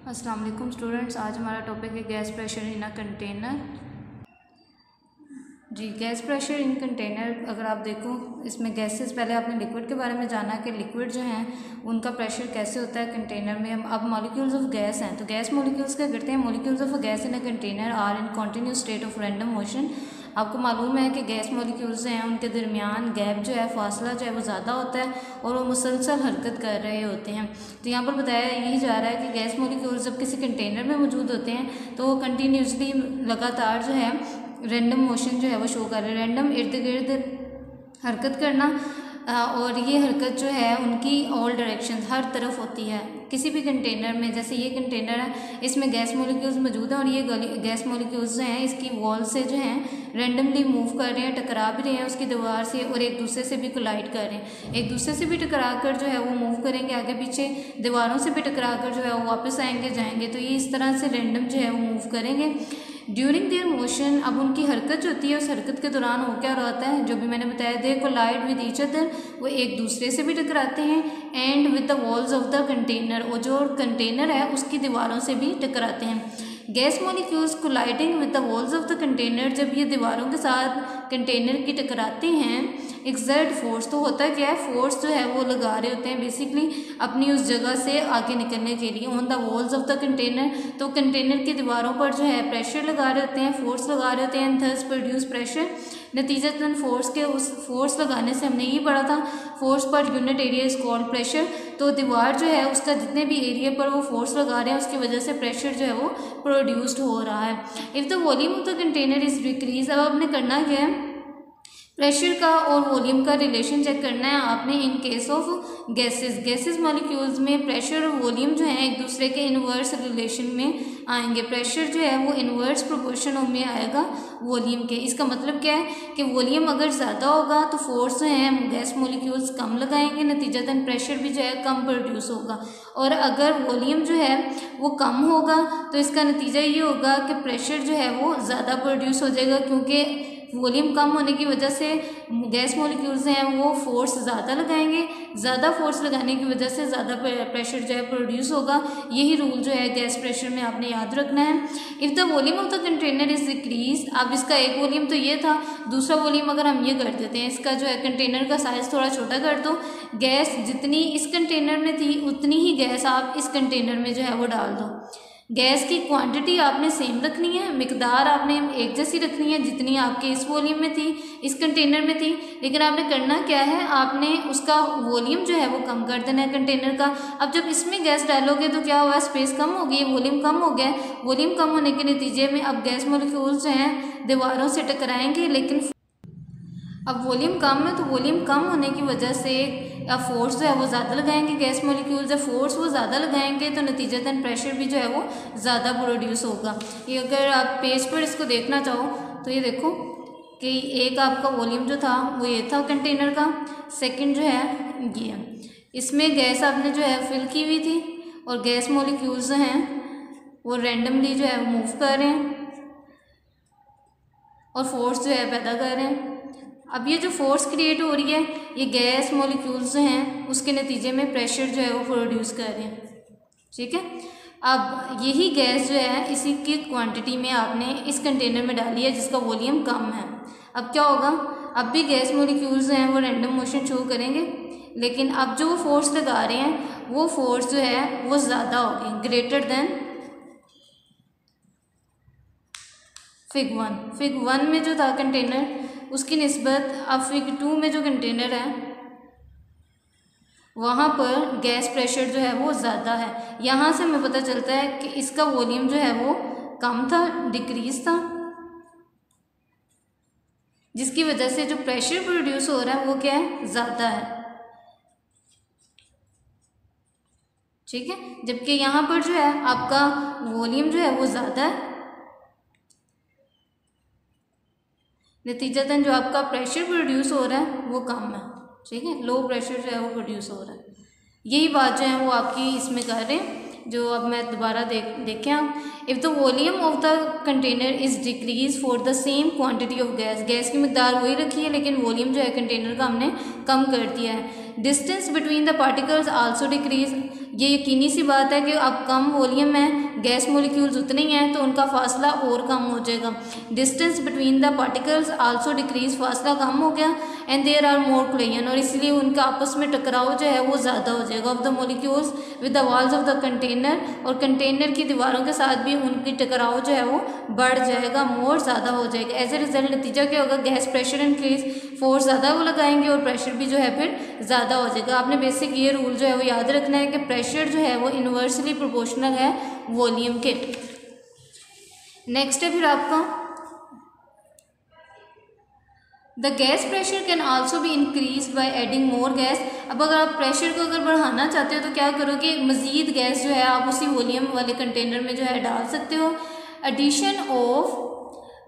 अस्सलाम वालेकुम स्टूडेंट्स। आज हमारा टॉपिक है gas pressure in a container. जी, गैस प्रेशर इन कंटेनर अगर आप देखो, इसमें गैसेस, पहले आपने लिक्विड के बारे में जाना कि लिक्विड जो हैं उनका प्रेशर कैसे होता है कंटेनर में। अब मॉलिक्यूल्स ऑफ गैस हैं, तो गैस मॉलिक्यूल्स क्या करते हैं, molecules of gas in a container are in continuous state of random motion. आपको मालूम है कि गैस मॉलिक्यूल्स हैं उनके दरमियान गैप जो है, फासला जो है वो ज़्यादा होता है और वो मुसलसल हरकत कर रहे होते हैं। तो यहाँ पर बताया यही जा रहा है कि गैस मॉलिक्यूल्स जब किसी कंटेनर में मौजूद होते हैं तो वो कंटिन्यूसली लगातार जो है रैंडम मोशन जो है वो शो कर रहे हैं, रैंडम इर्द गिर्द हरकत करना। और ये हरकत जो है उनकी ऑल डायरेक्शन, हर तरफ होती है किसी भी कंटेनर में। जैसे ये कंटेनर है, इसमें गैस मॉलिक्यूल्स मौजूद हैं और ये गैस मॉलिक्यूल्स जो हैं इसकी वॉल से जो हैं रैंडमली मूव कर रहे हैं, टकरा भी रहे हैं उसकी दीवार से और एक दूसरे से भी कोलाइड कर रहे हैं। एक दूसरे से भी टकरा कर जो है वो मूव करेंगे आगे पीछे, दीवारों से भी टकरा कर जो है वो वापस आएंगे जाएंगे। तो ये इस तरह से रैंडम जो है वो मूव करेंगे ड्यूरिंग देयर मोशन। अब उनकी हरकत जो होती है उस हरकत के दौरान हो क्या होता है, जो भी मैंने बताया, दे कोलाइड विद ईच अदर, वो एक दूसरे से भी टकराते हैं, and with the walls of the container, और जो कंटेनर है उसकी दीवारों से भी टकराते हैं। Gas molecules colliding with the walls of the container, जब ये दीवारों के साथ कंटेनर की टकराते हैं, एक्सर्ट फोर्स, तो होता क्या है, फोर्स जो है वो लगा रहे होते हैं बेसिकली अपनी उस जगह से आगे निकलने के लिए on the walls of the container. तो कंटेनर की दीवारों पर जो है प्रेशर लगा रहे होते हैं, फोर्स लगा रहे होते हैं, थर्स प्रोड्यूस प्रेशर। नतीजतन फोर्स के, उस फोर्स लगाने से हमने ये पढ़ा था, force per unit area is called pressure. तो दीवार जो है उसका जितने भी एरिया पर वो फोर्स लगा रहे हैं उसकी वजह से प्रेशर जो है वो प्रोड्यूस्ड हो रहा है। If the volume of the container is decrease, अब आपने करना क्या है, प्रेशर का और वॉल्यूम का रिलेशन चेक करना है आपने in case of gases molecules में प्रेशर और वॉल्यूम जो है एक दूसरे के इनवर्स रिलेशन में आएंगे। प्रेशर जो है वो इनवर्स प्रोपोर्शन में आएगा वॉल्यूम के। इसका मतलब क्या है कि वॉल्यूम अगर ज़्यादा होगा तो फोर्स जो है गैस मॉलिक्यूल्स कम लगाएंगे, नतीजतन प्रेशर भी जो है कम प्रोड्यूस होगा। और अगर वॉल्यूम जो है वो कम होगा तो इसका नतीजा ये होगा कि प्रेशर जो है वो ज़्यादा प्रोड्यूस हो जाएगा, क्योंकि वॉल्यूम कम होने की वजह से गैस मॉलिक्यूल्स हैं वो फोर्स ज़्यादा लगाएंगे, ज़्यादा फोर्स लगाने की वजह से ज़्यादा प्रेशर जो है प्रोड्यूस होगा। यही रूल जो है गैस प्रेशर में आपने याद रखना है। If the volume of the container is decrease, अब इसका एक वॉल्यूम तो ये था, दूसरा वॉल्यूम अगर हम ये कर देते हैं, इसका जो है कंटेनर का साइज़ थोड़ा छोटा कर दो, गैस जितनी इस कंटेनर में थी उतनी ही गैस आप इस कंटेनर में जो है वो डाल दो। गैस की क्वांटिटी आपने सेम रखनी है, मिकदार आपने एक जैसी रखनी है जितनी आपके इस वॉल्यूम में थी, इस कंटेनर में थी, लेकिन आपने करना क्या है, आपने उसका वॉल्यूम जो है वो कम कर देना है कंटेनर का। अब जब इसमें गैस डालोगे तो क्या हुआ, स्पेस कम होगी, वॉल्यूम कम हो गया। वॉल्यूम कम होने के नतीजे में अब गैस मॉलिक्यूल्स जो हैं दीवारों से टकराएंगे, लेकिन अब वॉल्यूम कम है तो वॉल्यूम कम होने की वजह से या फोर्स जो है वो ज़्यादा लगाएंगे गैस मॉलिक्यूल्स, जब फोर्स वो ज़्यादा लगाएंगे तो नतीजतन प्रेशर भी जो है वो ज़्यादा प्रोड्यूस होगा। ये अगर आप पेज पर इसको देखना चाहो तो ये देखो कि एक आपका वॉल्यूम जो था वो ये था कंटेनर का, सेकंड जो है ये, इसमें गैस आपने जो है फिल की हुई थी और गैस मॉलिक्यूल्स जो हैं वो रैंडमली जो है मूव कर रहे हैं और फोर्स जो है पैदा कर रहे हैं। अब ये जो फोर्स क्रिएट हो रही है ये गैस मॉलिक्यूल्स जो हैं उसके नतीजे में प्रेशर जो है वो प्रोड्यूस कर रहे हैं, ठीक है। अब यही गैस जो है इसी की क्वांटिटी में आपने इस कंटेनर में डाली है जिसका वॉल्यूम कम है। अब क्या होगा, अब भी गैस मॉलिक्यूल्स जो हैं वो रैंडम मोशन शो करेंगे, लेकिन अब जो वो फोर्स लगा रहे हैं वो फोर्स जो है वो ज़्यादा होगी, ग्रेटर देन फिग 1 में जो था कंटेनर उसकी निस्बत अब फिग 2 में जो कंटेनर है वहाँ पर गैस प्रेशर जो है वो ज़्यादा है। यहाँ से हमें पता चलता है कि इसका वॉल्यूम जो है वो कम था, डिक्रीज था, जिसकी वजह से जो प्रेशर प्रोड्यूस हो रहा है वो क्या है, ज़्यादा है, ठीक है। जबकि यहाँ पर जो है आपका वॉल्यूम जो है वो ज़्यादा है, नतीजतन जो आपका प्रेशर प्रोड्यूस हो रहा है वो कम है, ठीक है, लो प्रेशर जो है वो प्रोड्यूस हो रहा है। यही बात जो है वो आपकी इसमें कर रहे हैं, जो अब मैं दोबारा देखें आप, if the volume of the container is decrease for the same quantity of gas, gas की मिकदार वही रखी है लेकिन वॉल्यूम जो है कंटेनर का हमने कम कर दिया है। Distance between the particles also decrease, ये यकीनी सी बात है कि अब कम वॉल्यूम में गैस मॉलिक्यूल्स उतने ही हैं तो उनका फासला और कम हो जाएगा। Distance between the particles also decrease, फासला कम हो गया, and there are more collision, और इसलिए उनका आपस में टकराव जो है वो ज़्यादा हो जाएगा of the molecules with the walls of the container, और कंटेनर की दीवारों के साथ भी उनकी टकराव जो है वो बढ़ जाएगा, मोर ज़्यादा हो जाएगा। एज ए रिजल्ट नतीजा क्या होगा, गैस प्रेशर इंक्रीज, फोर्स ज़्यादा वो लगाएंगे और प्रेशर भी जो है फिर ज़्यादा हो जाएगा। आपने बेसिक ये रूल जो है वो याद रखना है कि प्रेशर जो है वो इन्वर्सली प्रोपोर्शनल है वॉल्यूम के। नेक्स्ट है फिर आपका the gas pressure can also be increase by adding more gas. अब अगर आप प्रेशर को अगर बढ़ाना चाहते हो तो क्या करोगे, मज़ीद गैस जो है आप उसी वॉल्यूम वाले कंटेनर में जो है डाल सकते हो। Addition of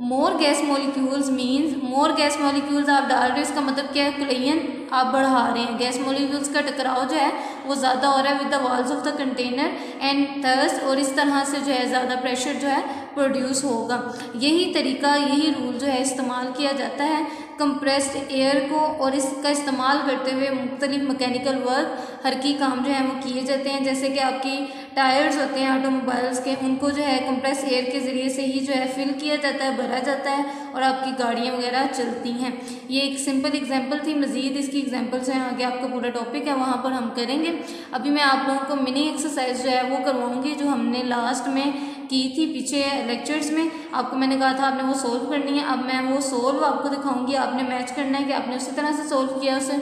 more gas molecules means, more gas molecules आप डाल रहे हो, इसका मतलब क्या है, कोलिजन आप बढ़ा रहे हैं, गैस मॉलिक्यूल्स का टकराव जो है वो ज़्यादा हो रहा है with the walls of the container and थर्स, और इस तरह से जो है ज़्यादा प्रेशर जो है प्रोड्यूस होगा। यही तरीका, यही रूल जो है इस्तेमाल किया जाता है कंप्रेस्ड एयर को, और इसका इस्तेमाल करते हुए मुख्तलिफ मैकेनिकल वर्क हर की काम जो है वो किए जाते हैं। जैसे कि आपकी टायर्स होते हैं ऑटोमोबाइल्स के, उनको जो है कंप्रेस एयर के ज़रिए से ही जो है फिल किया जाता है, भरा जाता है, और आपकी गाड़ियाँ वगैरह चलती हैं। ये एक सिंपल एग्जांपल थी, मज़ीद इसकी एग्जांपल्स हैं आगे आपका पूरा टॉपिक है वहाँ पर हम करेंगे। अभी मैं आप लोगों को मिनी एक्सरसाइज जो है वो करवाऊँगी जो हमने लास्ट में की थी पीछे लेक्चर्स में। आपको मैंने कहा था आपने वो सोल्व करनी है, अब मैं वो सोल्व आपको दिखाऊंगी, आपने मैच करना है कि आपने उसी तरह से सोल्व किया उसे।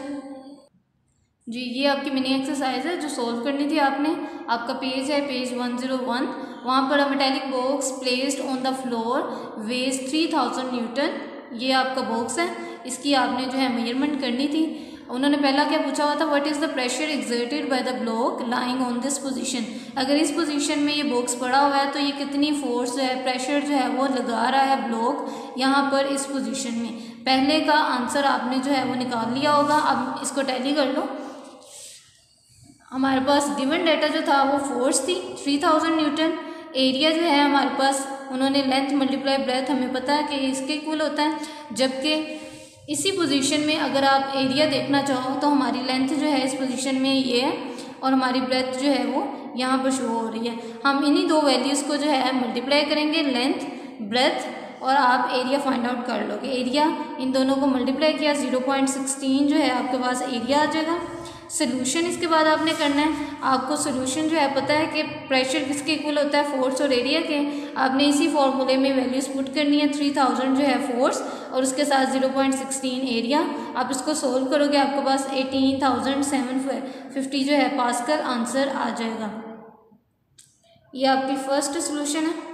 जी ये आपकी मिनी एक्सरसाइज है जो सोल्व करनी थी आपने। आपका पेज है पेज 101, वहाँ पर metallic box placed on the floor wage 3000 Newton, ये आपका बॉक्स है, इसकी आपने जो है मेजरमेंट करनी थी। उन्होंने पहला क्या पूछा हुआ था, what is the pressure exerted by the block lying on this position. अगर इस पोजीशन में ये बॉक्स पड़ा हुआ है तो ये कितनी फोर्स जो है, प्रेशर जो है वो लगा रहा है ब्लॉक यहाँ पर इस पोजीशन में। पहले का आंसर आपने जो है वो निकाल लिया होगा। अब इसको टैली कर लो। हमारे पास गिवन डाटा जो था वो फोर्स थी 3000 न्यूटन, एरिया जो है हमारे पास उन्होंने लेंथ मल्टीप्लाई ब्रेथ, हमें पता है कि इसके इक्वल होता है। जबकि इसी पोजीशन में अगर आप एरिया देखना चाहो तो हमारी लेंथ जो है इस पोजीशन में ये है और हमारी ब्रेथ जो है वो यहाँ पर शो हो रही है। हम इन्हीं दो वैल्यूज़ को जो है मल्टीप्लाई करेंगे, लेंथ ब्रेथ, और आप एरिया फाइंड आउट कर लोगे। एरिया इन दोनों को मल्टीप्लाई किया 0.16 जो है आपके पास एरिया आ जाएगा। सोल्यूशन इसके बाद आपने करना है, आपको सोल्यूशन जो है पता है कि प्रेशर किसके इक्वल होता है, फोर्स और एरिया के। आपने इसी फॉर्मूले में वैल्यूज पुट करनी है, 3000 जो है फोर्स और उसके साथ 0.16 एरिया। आप इसको सोल्व करोगे आपके पास 18,750 जो है पास्कल आंसर आ जाएगा। ये आपकी फर्स्ट सोल्यूशन है।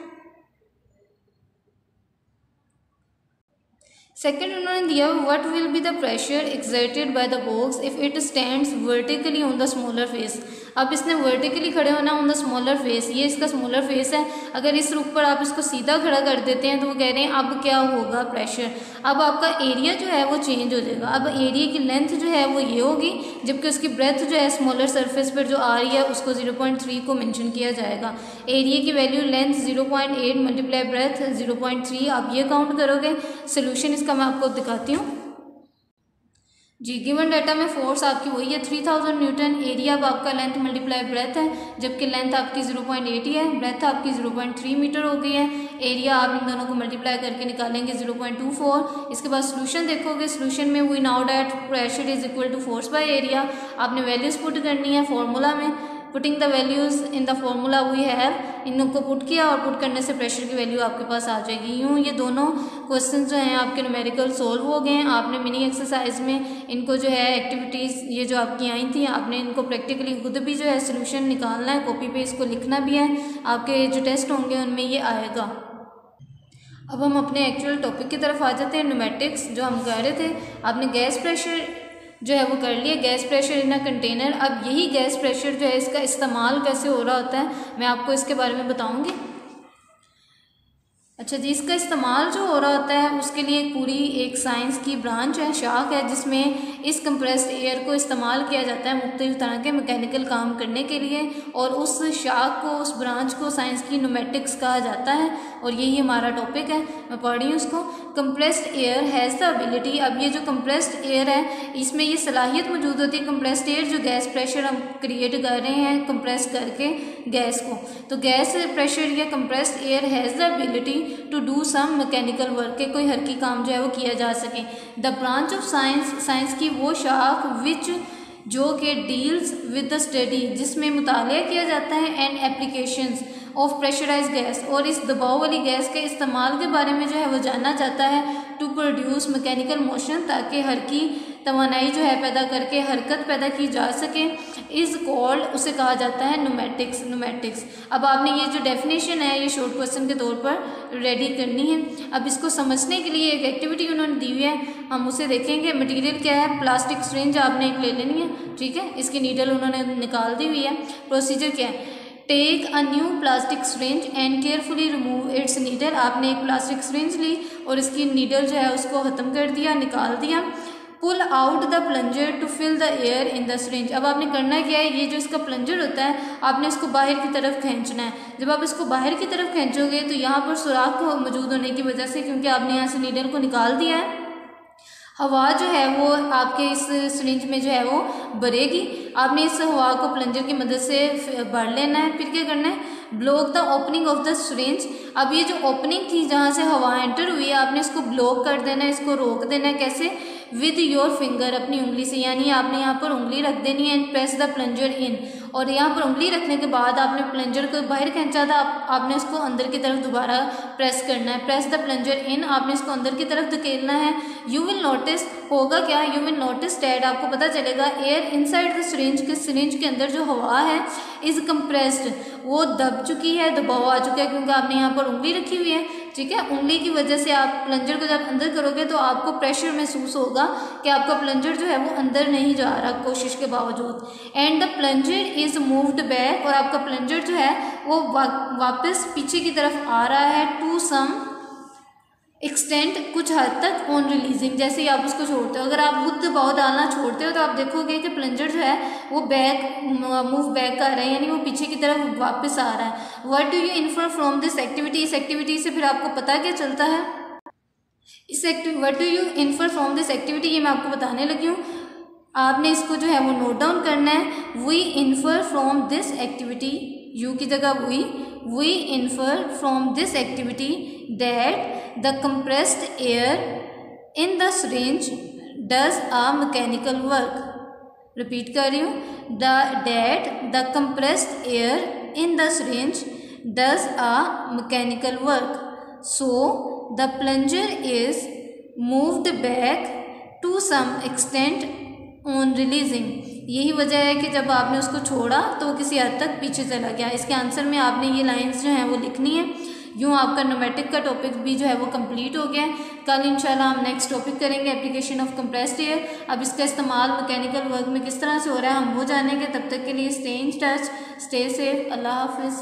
सेकेंड उन्होंने दिया what will be the pressure exerted by the box if it stands vertically on the smaller face. अब इसने वर्टिकली खड़े होना ऑन द स्मॉलर फेस, ये इसका स्मॉलर फेस है। अगर इस रुख पर आप इसको सीधा खड़ा कर देते हैं तो वो कह रहे हैं अब क्या होगा प्रेशर। अब आपका एरिया जो है वो चेंज हो जाएगा। अब एरिया की लेंथ जो है वो ये होगी, जबकि उसकी ब्रेथ जो है स्मॉलर सरफेस पर जो आ रही है उसको 0.3 को मेंशन किया जाएगा। एरिया की वैल्यू लेंथ 0.8 मल्टीप्लाई ब्रेथ 0.3, आप ये काउंट करोगे। सोल्यूशन इसका मैं आपको दिखाती हूँ। जी गिवन डाटा में फोर्स आपकी वही है 3000 न्यूटन, एरिया अब आपका लेंथ मल्टीप्लाई ब्रेथ है, जबकि लेंथ आपकी 0.8 ही है, ब्रेथ आपकी 0.3 मीटर हो गई है। एरिया आप इन दोनों को मल्टीप्लाई करके निकालेंगे 0.24। इसके बाद सोल्यूशन देखोगे, सोल्यूशन में we know that pressure is equal to force by area. आपने वैल्यूज पुट करनी है फॉर्मूला में, putting the values in the formula we have, इन को पुट किया और पुट करने से प्रेशर की वैल्यू आपके पास आ जाएगी। यूँ ये दोनों क्वेश्चन जो हैं आपके न्यूमेरिकल सोल्व हो गए हैं। आपने मिनी एक्सरसाइज में इनको जो है एक्टिविटीज़ ये जो आपकी आई थी आपने इनको प्रैक्टिकली खुद भी जो है सोल्यूशन निकालना है, कॉपी पे इसको लिखना भी है। आपके जो टेस्ट होंगे उनमें ये आएगा। अब हम अपने एक्चुअल टॉपिक की तरफ आ जाते हैं, न्यूमेटिक्स जो हम कह रहे थे। आपने गैस प्रेशर जो है वो कर लिए, gas pressure in a container. अब यही गैस प्रेशर जो है इसका इस्तेमाल कैसे हो रहा होता है मैं आपको इसके बारे में बताऊंगी। अच्छा जी, इसका इस्तेमाल जो हो रहा होता है उसके लिए पूरी एक साइंस की ब्रांच है, शाख है, जिसमें इस कंप्रेस्ड एयर को इस्तेमाल किया जाता है मुख्तलिफ तरह के मैकेनिकल काम करने के लिए, और उस शाख को, उस ब्रांच को साइंस की न्यूमेटिक्स कहा जाता है। और यही हमारा टॉपिक है, मैं पढ़ रही हूँ उसको। Compressed air has the ability, अब ये जो कंप्रेस्ड एयर है इसमें ये सलाहियत मौजूद होती है, कंप्रेस्ड एयर जो गैस प्रेशर हम क्रिएट कर रहे हैं कंप्रेस करके गैस को, तो गैस प्रेशर या compressed air has the ability to do some mechanical work, के कोई हरकी काम जो है वो किया जा सके। The branch of science, science की वो शाख विच जो कि डील्स विद द स्टडी, जिसमें मुतालिया किया जाता है and applications of pressurise gas, और इस दबाव वाली गैस के इस्तेमाल के बारे में जो है वो जानना चाहता है, टू प्रोड्यूस मैकेनिकल मोशन, ताकि हरकी तवानाई जो है पैदा करके हरकत पैदा की जा सके, इज़ कॉल्ड, उसे कहा जाता है न्यूमेटिक्स। न्यूमेटिक्स, अब आपने ये जो डेफिनेशन है ये शॉर्ट क्वेश्चन के तौर पर रेडी करनी है। अब इसको समझने के लिए एक एक्टिविटी उन्होंने दी हुई है, हम उसे देखेंगे। मटेरियल क्या है, प्लास्टिक सिरिंज आपने एक ले लेनी है, ठीक है, इसकी नीडल उन्होंने निकाल दी हुई है। प्रोसीजर क्या है, take a new plastic syringe and carefully remove its needle, आपने एक प्लास्टिक सिरिंज ली और इसकी नीडल जो है उसको ख़त्म कर दिया, निकाल दिया। Pull out the plunger to fill the air in the syringe, अब आपने करना क्या है, ये जो इसका प्लंजर होता है आपने इसको बाहर की तरफ खींचना है। जब आप इसको बाहर की तरफ खींचोगे तो यहाँ पर सुराख मौजूद होने की वजह से, क्योंकि आपने यहाँ से नीडल को निकाल दिया है, हवा जो है वो आपके इस सिरिंज में जो है वो भरेगी। आपने इस हवा को प्लंजर की मदद से भर लेना है। फिर क्या करना है, block the opening of the syringe, अब ये जो ओपनिंग थी जहाँ से हवा एंटर हुई है आपने इसको ब्लॉक कर देना है, इसको रोक देना है। कैसे, विद योर फिंगर, अपनी उंगली से, यानी आपने यहाँ पर उंगली रख देनी है, एंड प्रेस द प्लंजर इन, और यहाँ पर उंगली रखने के बाद आपने प्लंजर को बाहर खींचा था, आपने इसको अंदर की तरफ दोबारा प्रेस करना है, प्रेस द प्लंजर इन, आपने इसको अंदर की तरफ धकेलना है। यू विल नोटिस, होगा क्या, यू विल नोटिस डैट, आपको पता चलेगा, एयर इनसाइड द सिरिंज, के सिरिंज के अंदर जो हवा है इज़ कंप्रेस्ड, वो दब चुकी है, दबाव आ चुका है, क्योंकि आपने यहाँ पर उंगली रखी हुई है, ठीक है। उंगली की वजह से आप प्लंजर को जब अंदर करोगे तो आपको प्रेशर महसूस होगा कि आपका प्लंजर जो है वो अंदर नहीं जा रहा कोशिश के बावजूद। And the plunger is moved back, और आपका प्लंजर जो है वो वापस पीछे की तरफ आ रहा है, टू सम एक्सटेंट, कुछ हद तक, ऑन रिलीजिंग, जैसे ही आप उसको छोड़ते हो। अगर आप खुद दबाव डालना छोड़ते हो तो आप देखोगे कि प्लंजर जो है वो बैक मूव बैक कर रहा है, यानी वो पीछे की तरफ वापस आ रहा है। What do you infer from this activity, इस एक्टिविटी से फिर आपको पता क्या चलता है, इस what do you infer from this activity, ये मैं आपको बताने लगी हूँ, आपने इसको जो है वो नोट डाउन करना है। We infer from this activity, you की जगह we infer from this activity that the compressed air in the syringe does a mechanical work. Repeat कर रही हूँ, that the compressed air in the syringe does a mechanical work, so the plunger is moved back to some extent on releasing. यही वजह है कि जब आपने उसको छोड़ा तो वो किसी हद तक पीछे चला गया। इसके आंसर में आपने ये लाइंस जो हैं वो लिखनी है। यूँ आपका न्यूमेटिक का टॉपिक भी जो है वो कंप्लीट हो गया है। कल इंशाल्लाह हम नेक्स्ट टॉपिक करेंगे, एप्लीकेशन ऑफ कंप्रेस्ड एयर। अब इसका इस्तेमाल मैकेनिकल वर्क में किस तरह से हो रहा है हम वो जानेंगे। तब तक के लिए stay in touch, stay safe, अल्लाह हाफिज़।